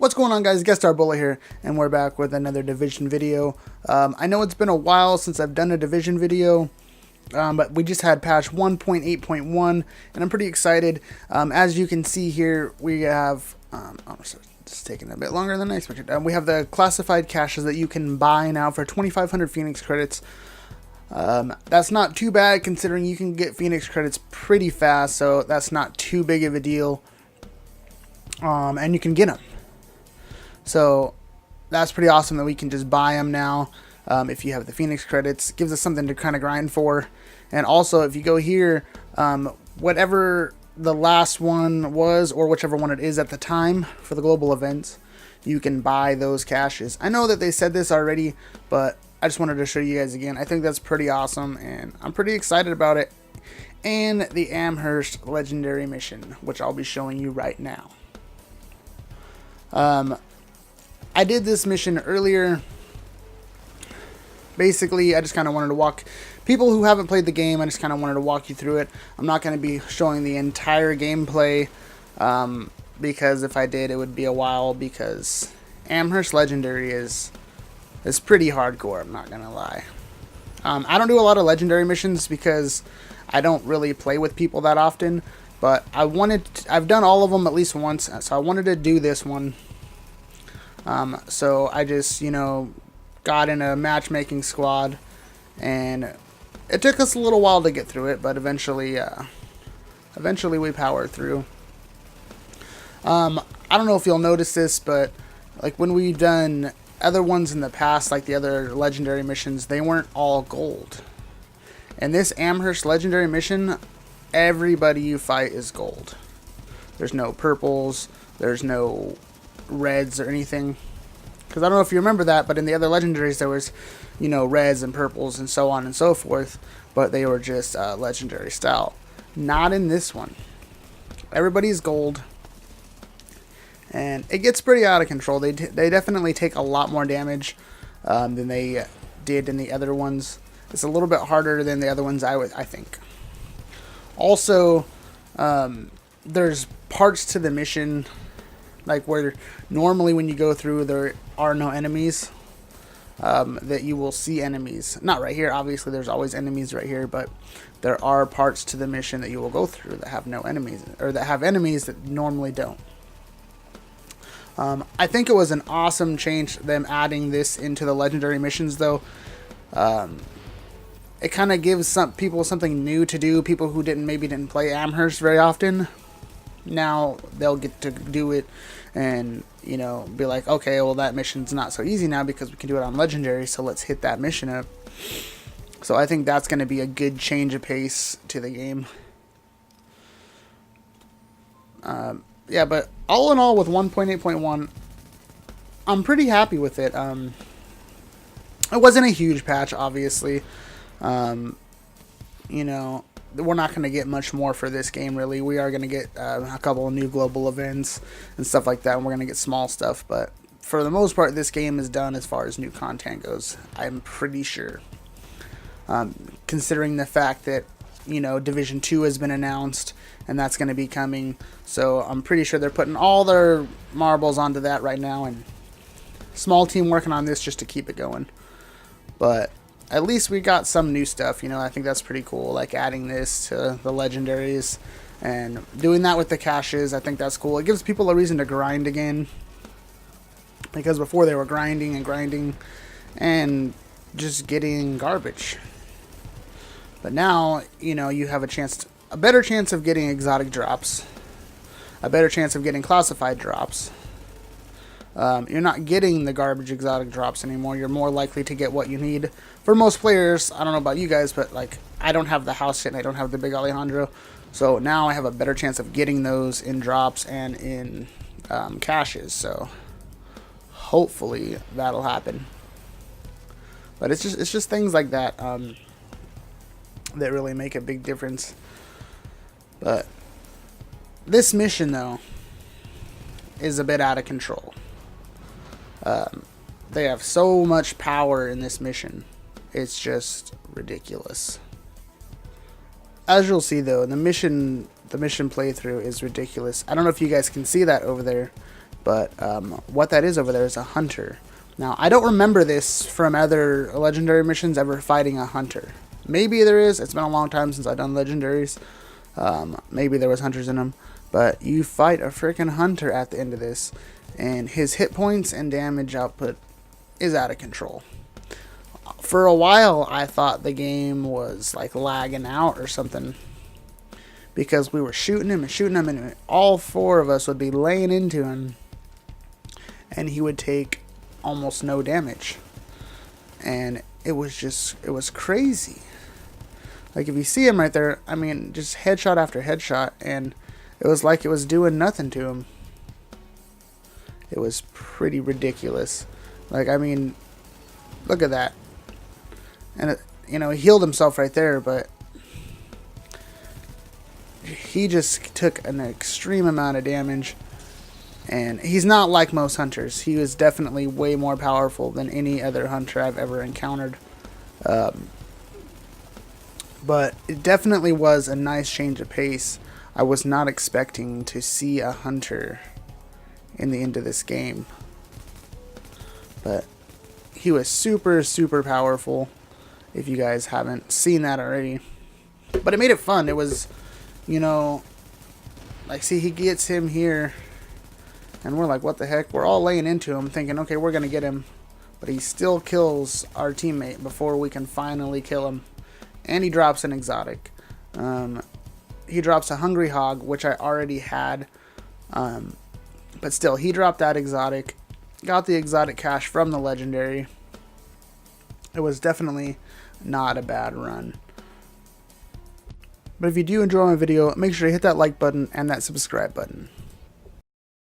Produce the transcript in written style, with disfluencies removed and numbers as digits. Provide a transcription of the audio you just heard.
What's going on, guys? Guest Star Bullet here, and we're back with another Division video. I know it's been a while since I've done a Division video, but we just had patch 1.8.1, and I'm pretty excited. As you can see here, we have, it's taking a bit longer than I expected. We have the classified caches that you can buy now for 2,500 Phoenix credits. That's not too bad considering you can get Phoenix credits pretty fast, so that's not too big of a deal. And you can get them. So that's pretty awesome that we can just buy them now. If you have the Phoenix credits, it gives us something to kind of grind for. And also, if you go here, whatever the last one was, or whichever one it is at the time for the global events, you can buy those caches. I know that they said this already, but I just wanted to show you guys again. I think that's pretty awesome, and I'm pretty excited about it. And the Amherst Legendary mission, which I'll be showing you right now. I did this mission earlier. Basically, I just kind of wanted to walk people who haven't played the game. I just kind of wanted to walk you through it. I'm not going to be showing the entire gameplay because if I did, it would be a while. Because Amherst Legendary is pretty hardcore. I'm not going to lie. I don't do a lot of legendary missions because I don't really play with people that often. But I've done all of them at least once, so I wanted to do this one. So I just, got in a matchmaking squad, and it took us a little while to get through it, but eventually we powered through. I don't know if you'll notice this, but like when we've done other ones in the past, like the other legendary missions, they weren't all gold. And this Amherst Legendary mission, everybody you fight is gold. There's no purples, there's no reds or anything. Because I don't know if you remember that, but in the other legendaries there was, reds and purples and so on and so forth, but they were just legendary style. Not in this one. Everybody's gold, and it gets pretty out of control. They definitely take a lot more damage than they did in the other ones. It's a little bit harder than the other ones, I think. Also, there's parts to the mission, like where normally when you go through there are no enemies, that you will see enemies. Not right here, obviously there's always enemies right here, but there are parts to the mission that you will go through that have no enemies, or that have enemies that normally don't. I think it was an awesome change, them adding this into the legendary missions though. It kind of gives some people something new to do, people who maybe didn't play Amherst very often. Now they'll get to do it and, be like, okay, well that mission's not so easy now because we can do it on legendary, so let's hit that mission up. So I think that's going to be a good change of pace to the game. Yeah, but all in all with 1.8.1, I'm pretty happy with it. It wasn't a huge patch, obviously. We're not going to get much more for this game, really. We are going to get a couple of new global events and stuff like that, and we're going to get small stuff. But for the most part, this game is done as far as new content goes, I'm pretty sure. Considering the fact that, Division 2 has been announced, and that's going to be coming. So I'm pretty sure they're putting all their marbles onto that right now, and small team working on this just to keep it going. But at least we got some new stuff, I think that's pretty cool, like adding this to the legendaries and doing that with the caches. I think that's cool. It gives people a reason to grind again, because before they were grinding and just getting garbage. But now, you have a better chance of getting exotic drops, a better chance of getting classified drops. You're not getting the garbage exotic drops anymore. You're more likely to get what you need. For most players, I don't know about you guys, but I don't have the house yet and I don't have the big Alejandro. So now I have a better chance of getting those in drops and in caches. So hopefully that'll happen. But it's just things like that that really make a big difference. But this mission though is a bit out of control. They have so much power in this mission. It's just ridiculous. As you'll see though, the mission playthrough is ridiculous. I don't know if you guys can see that over there, But what that is over there is a hunter. Now, I don't remember this from other legendary missions ever fighting a hunter. Maybe there is. It's been a long time since I've done legendaries. Maybe there was hunters in them. But you fight a freaking hunter at the end of this, and his hit points and damage output is out of control. For a while, I thought the game was like lagging out or something, because we were shooting him, and all 4 of us would be laying into him, and he would take almost no damage. And it was crazy. Like, if you see him right there, I mean, just headshot after headshot, and it was like it was doing nothing to him. It was pretty ridiculous. Like, I mean, look at that. And, you know, he healed himself right there, but he just took an extreme amount of damage. And he's not like most hunters. He was definitely way more powerful than any other hunter I've ever encountered. But it definitely was a nice change of pace. I was not expecting to see a hunter in the end of this game. But he was super, super powerful, if you guys haven't seen that already. But it made it fun. It was, you know, like, see, he gets him here, and we're like, what the heck? We're all laying into him, thinking, okay, we're going to get him. But he still kills our teammate before we can finally kill him. And he drops an exotic. He drops a Hungry Hog, which I already had. But still, he dropped that exotic. Got the exotic cash from the legendary. It was definitely not a bad run. But if you do enjoy my video, make sure to hit that like button and that subscribe button.